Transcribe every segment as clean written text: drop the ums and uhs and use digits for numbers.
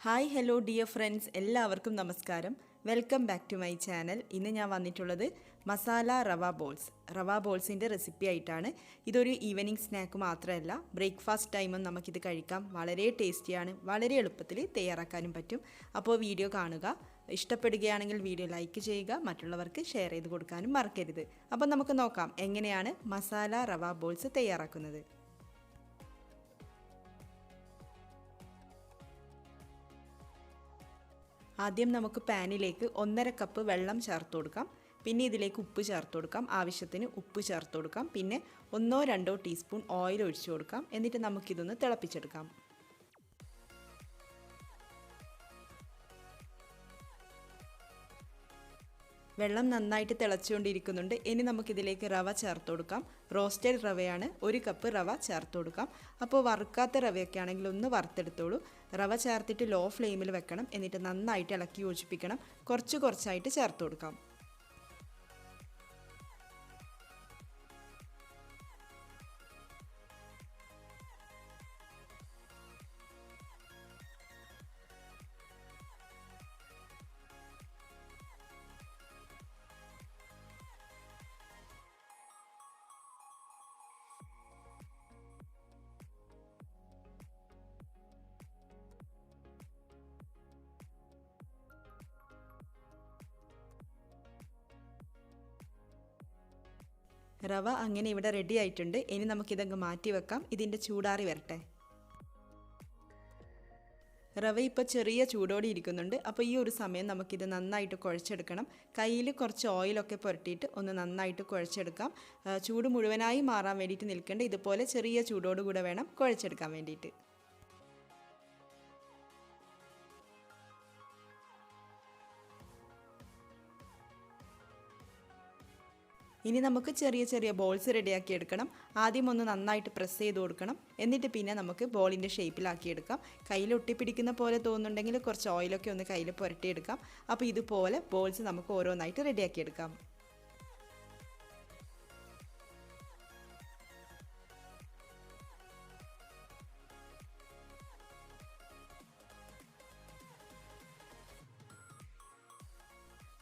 Hi hello dear friends, എല്ലാവർക്കും നമസ്കാരം. Welcome back to my channel. ഇന്ന് ഞാൻ വന്നിട്ടുള്ളത് മസാല റവ ബോൾസിൻ്റെ റെസിപ്പി ആയിട്ടാണ്. ഇതൊരു ഈവനിങ് സ്നാക്ക് മാത്രമല്ല, ബ്രേക്ക്ഫാസ്റ്റ് ടൈമും നമുക്കിത് കഴിക്കാം. വളരെ ടേസ്റ്റിയാണ്, വളരെ എളുപ്പത്തിൽ തയ്യാറാക്കാനും പറ്റും. അപ്പോൾ വീഡിയോ കാണുക. ഇഷ്ടപ്പെടുകയാണെങ്കിൽ വീഡിയോ ലൈക്ക് ചെയ്യുക, മറ്റുള്ളവർക്ക് ഷെയർ ചെയ്ത് കൊടുക്കാനും മറക്കരുത്. അപ്പോൾ നമുക്ക് നോക്കാം എങ്ങനെയാണ് മസാല റവ ബോൾസ് തയ്യാറാക്കുന്നത്. ആദ്യം നമുക്ക് പാനിലേക്ക് 1.5 കപ്പ് വെള്ളം ചേർത്ത് കൊടുക്കാം. പിന്നെ ഇതിലേക്ക് ഉപ്പ് ചേർത്ത് കൊടുക്കാം. ആവശ്യത്തിന് ഉപ്പ് ചേർത്ത് കൊടുക്കാം. പിന്നെ 1-2 ടീസ്പൂൺ ഓയിൽ ഒഴിച്ചു കൊടുക്കാം. എന്നിട്ട് നമുക്കിതൊന്ന് തിളപ്പിച്ചെടുക്കാം. വെള്ളം നന്നായിട്ട് തിളച്ചുകൊണ്ടിരിക്കുന്നുണ്ട്. ഇനി നമുക്കിതിലേക്ക് റവ ചേർത്ത് കൊടുക്കാം. റോസ്റ്റഡ് റവയാണ്, 1 കപ്പ് റവ ചേർത്ത് കൊടുക്കാം. അപ്പോൾ വറുക്കാത്ത റവയൊക്കെ ആണെങ്കിൽ ഒന്ന് വറുത്തെടുത്തോളൂ. റവ ചേർത്തിട്ട് ലോ ഫ്ലെയിമിൽ വെക്കണം. എന്നിട്ട് നന്നായിട്ട് ഇളക്കി യോജിപ്പിക്കണം. കുറച്ചായിട്ട് ചേർത്ത് കൊടുക്കാം. റവ അങ്ങനെ ഇവിടെ റെഡി ആയിട്ടുണ്ട്. ഇനി നമുക്കിതങ്ങ് മാറ്റി വെക്കാം. ഇതിൻ്റെ ചൂടാറി വരട്ടെ. റവ ഇപ്പോൾ ചെറിയ ചൂടോടെ ഇരിക്കുന്നുണ്ട്. അപ്പോൾ ഈ ഒരു സമയം നമുക്കിത് നന്നായിട്ട് കുഴച്ചെടുക്കണം. കയ്യിൽ കുറച്ച് ഓയിലൊക്കെ പുരട്ടിയിട്ട് ഒന്ന് നന്നായിട്ട് കുഴച്ചെടുക്കാം. ചൂട് മുഴുവനായി മാറാൻ വേണ്ടിയിട്ട് നിൽക്കേണ്ട. ഇതുപോലെ ചെറിയ ചൂടോടുകൂടെ വേണം കുഴച്ചെടുക്കാൻ വേണ്ടിയിട്ട്. ഇനി നമുക്ക് ചെറിയ ബോൾസ് റെഡിയാക്കി എടുക്കണം. ആദ്യം ഒന്ന് നന്നായിട്ട് പ്രസ് ചെയ്ത് കൊടുക്കണം. എന്നിട്ട് പിന്നെ നമുക്ക് ബോളിൻ്റെ ഷേപ്പിലാക്കി എടുക്കാം. കയ്യിൽ ഒട്ടിപ്പിടിക്കുന്ന പോലെ തോന്നുന്നുണ്ടെങ്കിൽ കുറച്ച് ഓയിലൊക്കെ ഒന്ന് കയ്യിൽ പുരട്ടിയെടുക്കാം. അപ്പോൾ ഇതുപോലെ ബോൾസ് നമുക്ക് ഓരോന്നായിട്ട് റെഡിയാക്കി എടുക്കാം.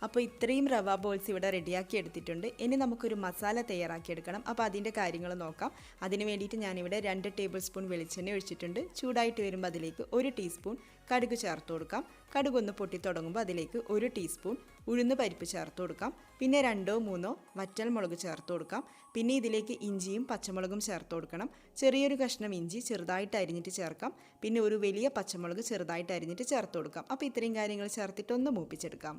അപ്പോൾ ഇത്രയും റവ ബോൾസ് ഇവിടെ റെഡിയാക്കി എടുത്തിട്ടുണ്ട്. ഇനി നമുക്കൊരു മസാല തയ്യാറാക്കിയെടുക്കണം. അപ്പോൾ അതിൻ്റെ കാര്യങ്ങൾ നോക്കാം. അതിന് വേണ്ടിയിട്ട് ഞാനിവിടെ 2 ടേബിൾ സ്പൂൺ വെളിച്ചെണ്ണ ഒഴിച്ചിട്ടുണ്ട്. ചൂടായിട്ട് വരുമ്പോൾ അതിലേക്ക് 1 ടീസ്പൂൺ കടുക് ചേർത്ത് കൊടുക്കാം. കടുക് ഒന്ന് പൊട്ടി തുടങ്ങുമ്പോൾ അതിലേക്ക് 1 ടീസ്പൂൺ ഉഴുന്ന് പരിപ്പ് ചേർത്ത് കൊടുക്കാം. പിന്നെ 2-3 വറ്റൽമുളക് ചേർത്ത് കൊടുക്കാം. പിന്നെ ഇതിലേക്ക് ഇഞ്ചിയും പച്ചമുളകും ചേർത്ത് കൊടുക്കണം. ചെറിയൊരു കഷ്ണം ഇഞ്ചി ചെറുതായിട്ട് അരിഞ്ഞിട്ട് ചേർക്കാം. പിന്നെ ഒരു വലിയ പച്ചമുളക് ചെറുതായിട്ട് അരിഞ്ഞിട്ട് ചേർത്ത് കൊടുക്കാം. അപ്പോൾ ഇത്രയും കാര്യങ്ങൾ ചേർത്തിട്ട് ഒന്ന് മൂപ്പിച്ചെടുക്കാം.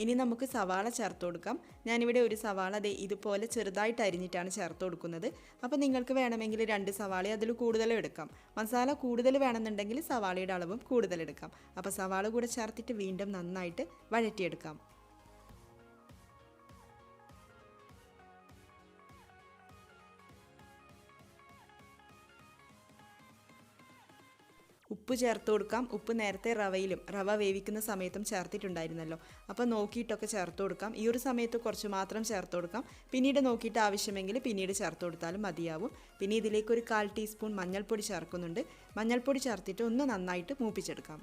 ഇനി നമുക്ക് സവാള ചേർത്ത് കൊടുക്കാം. ഞാനിവിടെ ഒരു സവാള ഇതുപോലെ ചെറുതായിട്ട് അരിഞ്ഞിട്ടാണ് ചേർത്ത് കൊടുക്കുന്നത്. അപ്പോൾ നിങ്ങൾക്ക് വേണമെങ്കിൽ 2 സവാള അതിൽ കൂടുതലും എടുക്കാം. മസാല കൂടുതൽ വേണമെന്നുണ്ടെങ്കിൽ സവാളയുടെ അളവും കൂടുതലെടുക്കാം. അപ്പോൾ സവാള കൂടെ ചേർത്തിട്ട് വീണ്ടും നന്നായിട്ട് വഴറ്റിയെടുക്കാം. ഉപ്പ് ചേർത്ത് കൊടുക്കാം. ഉപ്പ് നേരത്തെ റവ വേവിക്കുന്ന സമയത്തും ചേർത്തിട്ടുണ്ടായിരുന്നല്ലോ. അപ്പോൾ നോക്കിയിട്ടൊക്കെ ചേർത്ത് കൊടുക്കാം. ഈ ഒരു സമയത്ത് കുറച്ച് മാത്രം ചേർത്ത് കൊടുക്കാം. പിന്നീട് നോക്കിയിട്ട് ആവശ്യമെങ്കിൽ പിന്നീട് ചേർത്ത് കൊടുത്താലും മതിയാവും. പിന്നെ ഇതിലേക്ക് ഒരു 1/4 ടീസ്പൂൺ മഞ്ഞൾപ്പൊടി ചേർക്കുന്നുണ്ട്. മഞ്ഞൾപ്പൊടി ചേർത്തിട്ട് ഒന്ന് നന്നായിട്ട് മൂപ്പിച്ചെടുക്കാം.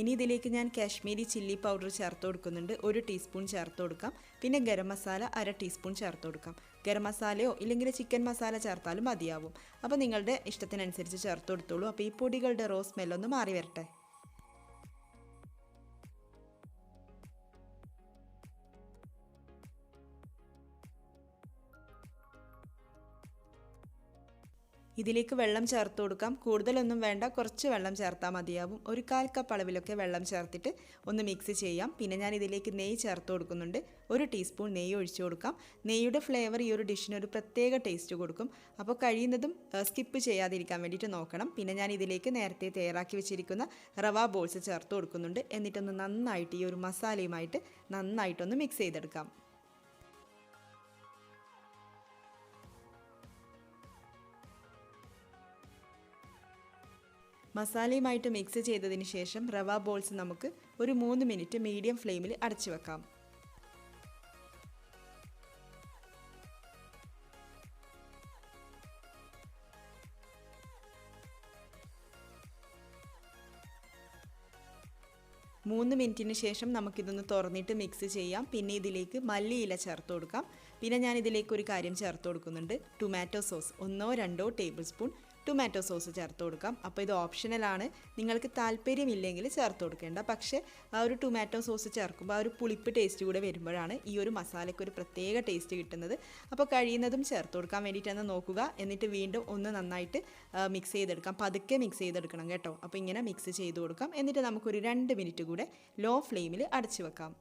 ഇനി ഇതിലേക്ക് ഞാൻ കാശ്മീരി ചില്ലി പൗഡർ ചേർത്ത് കൊടുക്കുന്നുണ്ട്. 1 ടീസ്പൂൺ ചേർത്ത് കൊടുക്കാം. പിന്നെ ഗരം മസാല 1/2 ടീസ്പൂൺ ചേർത്ത് കൊടുക്കാം. ഗരം മസാലയോ ഇല്ലെങ്കിൽ ചിക്കൻ മസാല ചേർത്താലും മതിയാവും. അപ്പോൾ നിങ്ങളുടെ ഇഷ്ടത്തിനനുസരിച്ച് ചേർത്ത് കൊടുത്തോളൂ. അപ്പോൾ ഈ പൊടികളുടെ സ്മെല്ലൊന്ന് മാറി വരട്ടെ. ഇതിലേക്ക് വെള്ളം ചേർത്ത് കൊടുക്കാം. കൂടുതലൊന്നും വേണ്ട, കുറച്ച് വെള്ളം ചേർത്താൽ മതിയാവും. ഒരു 1/4 കപ്പ് അളവിലൊക്കെ വെള്ളം ചേർത്തിട്ട് ഒന്ന് മിക്സ് ചെയ്യാം. പിന്നെ ഞാൻ ഇതിലേക്ക് നെയ്യ് ചേർത്ത് കൊടുക്കുന്നുണ്ട്. 1 ടീസ്പൂൺ നെയ്യ് ഒഴിച്ചു കൊടുക്കാം. നെയ്യുടെ ഫ്ലേവർ ഈ ഒരു ഡിഷിന് ഒരു പ്രത്യേക ടേസ്റ്റ് കൊടുക്കും. അപ്പോൾ കഴിയുന്നതും സ്കിപ്പ് ചെയ്യാതിരിക്കാൻ വേണ്ടിയിട്ട് നോക്കണം. പിന്നെ ഞാൻ ഇതിലേക്ക് നേരത്തെ തയ്യാറാക്കി വെച്ചിരിക്കുന്ന റവ ബോൾസ് ചേർത്ത് കൊടുക്കുന്നുണ്ട്. എന്നിട്ടൊന്ന് നന്നായിട്ട് ഈ ഒരു മസാലയുമായിട്ട് നന്നായിട്ടൊന്ന് മിക്സ് ചെയ്തെടുക്കാം. മസാലയുമായിട്ട് മിക്സ് ചെയ്തതിന് ശേഷം റവ ബോൾസ് നമുക്ക് ഒരു 3 മിനിറ്റ് മീഡിയം ഫ്ലെയിമിൽ അടച്ചു വെക്കാം. മൂന്ന് മിനിറ്റിന് ശേഷം നമുക്കിതൊന്ന് തുറന്നിട്ട് മിക്സ് ചെയ്യാം. പിന്നെ ഇതിലേക്ക് മല്ലിയില ചേർത്ത് കൊടുക്കാം. പിന്നെ ഞാൻ ഇതിലേക്ക് ഒരു കാര്യം ചേർത്ത് കൊടുക്കുന്നുണ്ട്, tomato sauce 1-2 table spoon tomato sauce ചേർത്ത് കൊടുക്കാം. അപ്പോൾ ഇത് ഓപ്ഷണലാണ്, നിങ്ങൾക്ക് താല്പര്യമില്ലെങ്കിൽ ചേർത്ത് കൊടുക്കേണ്ട. പക്ഷേ ആ ഒരു ടൊമാറ്റോ സോസ് ചേർക്കുമ്പോൾ ആ ഒരു പുളിപ്പ് ടേസ്റ്റ് കൂടെ വരുമ്പോഴാണ് ഈ ഒരു മസാലയ്ക്ക് ഒരു പ്രത്യേക ടേസ്റ്റ് കിട്ടുന്നത്. അപ്പോൾ കഴിയുന്നതും ചേർത്ത് കൊടുക്കാൻ വേണ്ടിയിട്ടാണ് നോക്കുക. എന്നിട്ട് വീണ്ടും ഒന്ന് നന്നായിട്ട് മിക്സ് ചെയ്തെടുക്കാം. പതുക്കെ മിക്സ് ചെയ്തെടുക്കണം കേട്ടോ. അപ്പോൾ ഇങ്ങനെ മിക്സ് ചെയ്ത് കൊടുക്കാം. എന്നിട്ട് നമുക്കൊരു 2 മിനിറ്റ് കൂടെ ലോ ഫ്ലെയിമിൽ അടച്ചു വെക്കാം.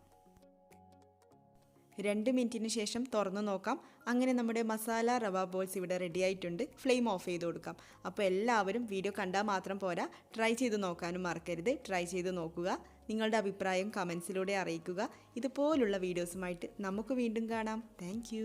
2 മിനിറ്റിന് ശേഷം തുറന്ന് നോക്കാം. അങ്ങനെ നമ്മുടെ മസാല റവ ബോൾസ് ഇവിടെ റെഡി ആയിട്ടുണ്ട്. ഫ്ലെയിം ഓഫ് ചെയ്ത് കൊടുക്കാം. അപ്പോൾ എല്ലാവരും വീഡിയോ കണ്ടാൽ മാത്രം പോരാ, ട്രൈ ചെയ്ത് നോക്കാനും മറക്കരുത്. ട്രൈ ചെയ്ത് നോക്കുക. നിങ്ങളുടെ അഭിപ്രായം കമൻസിലൂടെ അറിയിക്കുക. ഇതുപോലുള്ള വീഡിയോസുമായിട്ട് നമുക്ക് വീണ്ടും കാണാം. താങ്ക്